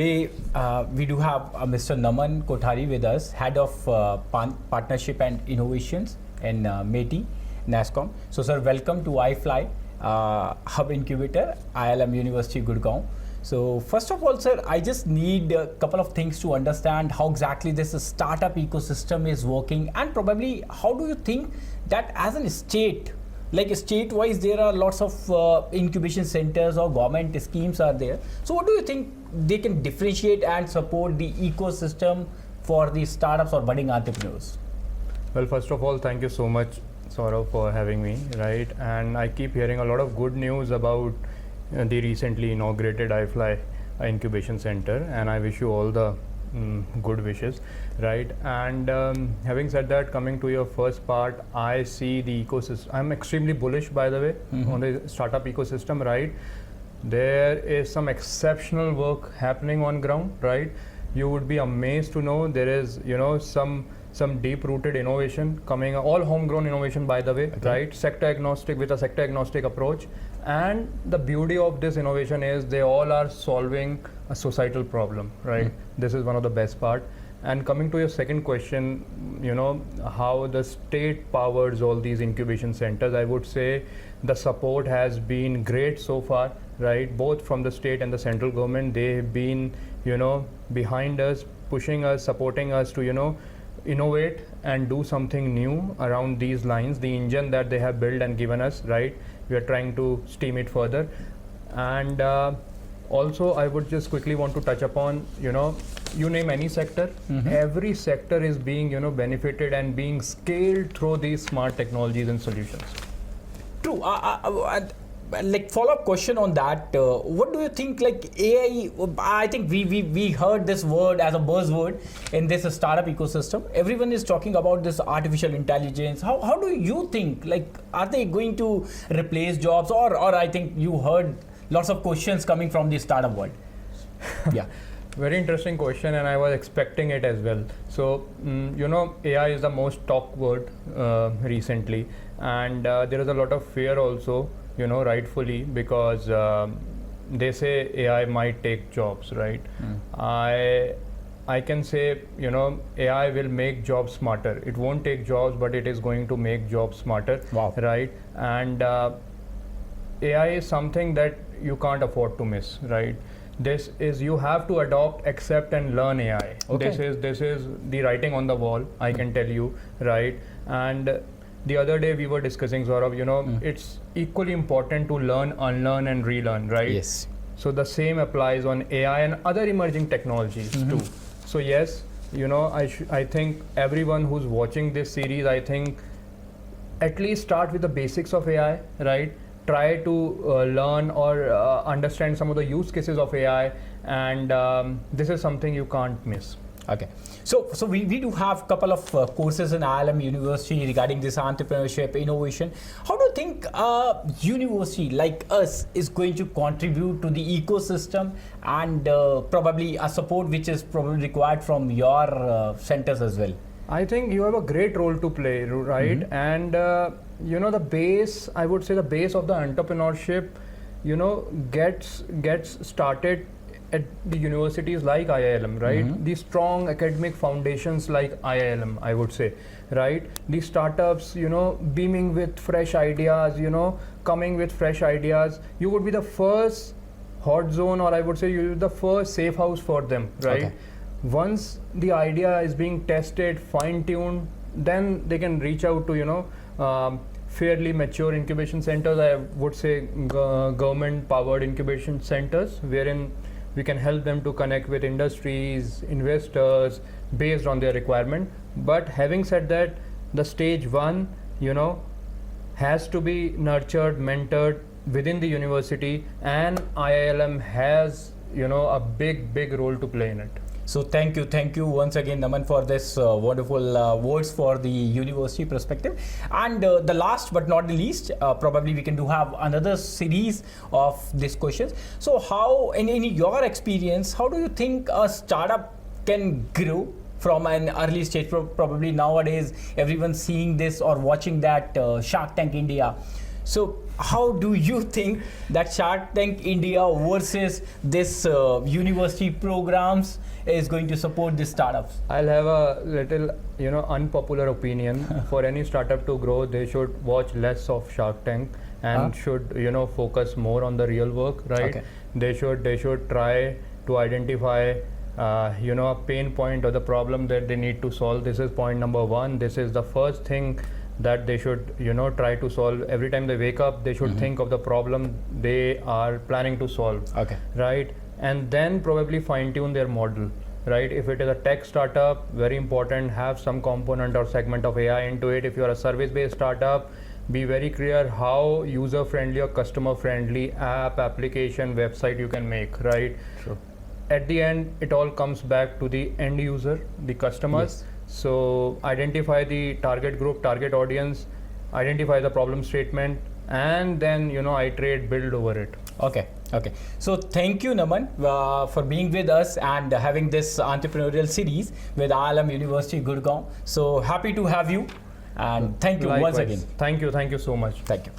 today we do have Mr. Naman Kothari with us, Head of Partnership and Innovations in MeitY, NASSCOM. So sir, welcome to iFly Hub Incubator, IILM University, Gurugram. So first of all, sir, I just need a couple of things to understand how exactly this startup ecosystem is working, and probably how do you think that as a state, like state-wise, there are lots of incubation centers or government schemes are there. So what do you think they can differentiate and support the ecosystem for the startups or budding entrepreneurs? Well, first of all, thank you so much, Saurav, for having me, right? And I keep hearing a lot of good news about the recently inaugurated iFly Incubation Center, and I wish you all the good wishes, right? And having said that, coming to your first part, I see the ecosystem. I'm extremely bullish, by the way, on the startup ecosystem, right? There is some exceptional work happening on ground, right? You would be amazed to know there is, some deep-rooted innovation coming, all homegrown innovation, by the way, right? Sector agnostic, with a sector agnostic approach. And the beauty of this innovation is they all are solving a societal problem, right? This is one of the best part. And coming to your second question, how the state powers all these incubation centers, I would say the support has been great so far, right? Both from the state and the central government, they have been, behind us, pushing us, supporting us to, innovate and do something new around these lines. The engine that they have built and given us, right? We are trying to steam it further. And also I would just quickly want to touch upon, you name any sector, every sector is being, benefited and being scaled through these smart technologies and solutions. True. Like follow-up question on that, what do you think, like AI, I think we heard this word as a buzzword in this startup ecosystem. Everyone is talking about this artificial intelligence. How do you think, like, are they going to replace jobs, or I think you heard lots of questions coming from the startup world? Yeah. Very interesting question, and I was expecting it as well. So, AI is the most talked word recently, and there is a lot of fear also, rightfully, because they say AI might take jobs, right? I can say, AI will make jobs smarter. It won't take jobs, but it is going to make jobs smarter, right? And AI is something that you can't afford to miss, right? This is, you have to adopt, accept and learn AI. This is the writing on the wall, I can tell you, right? And the other day we were discussing, Saurav, it's equally important to learn, unlearn and relearn, right? Yes. So the same applies on AI and other emerging technologies too. So yes, I think everyone who's watching this series, I think at least start with the basics of AI, right? Try to learn or understand some of the use cases of AI, and this is something you can't miss. Okay, so we do have a couple of courses in IILM University regarding this entrepreneurship, innovation. How do you think a university like us is going to contribute to the ecosystem, and probably a support which is probably required from your centers as well? I think you have a great role to play, right? And the base, I would say the base of the entrepreneurship, gets started at the universities like IILM, right? These strong academic foundations like IILM, I would say, right? These startups, beaming with fresh ideas, coming with fresh ideas. You would be the first hot zone, or I would say you're the first safe house for them, right? Once the idea is being tested, fine-tuned, then they can reach out to, fairly mature incubation centers. I would say government-powered incubation centers, wherein we can help them to connect with industries, investors, based on their requirement. But having said that, the stage one, has to be nurtured, mentored within the university, and IILM has, a big role to play in it. So thank you once again, Naman, for this wonderful words for the university perspective. And the last but not the least, probably we can have another series of these questions. So how, in your experience, how do you think a startup can grow from an early stage? Probably nowadays everyone's seeing this or watching that Shark Tank India. So how do you think that Shark Tank India versus this university programs is going to support the startups? I'll have a little, unpopular opinion. For any startup to grow, they should watch less of Shark Tank and should, focus more on the real work, right? Okay. They should try to identify, a pain point or the problem that they need to solve. This is point number one. This is the first thing that they should, try to solve. Every time they wake up, they should think of the problem they are planning to solve. Okay. Right? And then probably fine tune their model. Right? If it is a tech startup, very important, have some component or segment of AI into it. If you are a service-based startup, be very clear how user-friendly or customer-friendly application, website you can make, right? Sure. At the end, it all comes back to the end user, the customers. Yes. So identify the target group, target audience, identify the problem statement, and then, iterate, build over it. Okay. So thank you, Naman, for being with us and having this entrepreneurial series with IILM University Gurugram. So happy to have you, and thank you Likewise. once again. Thank you so much. Thank you.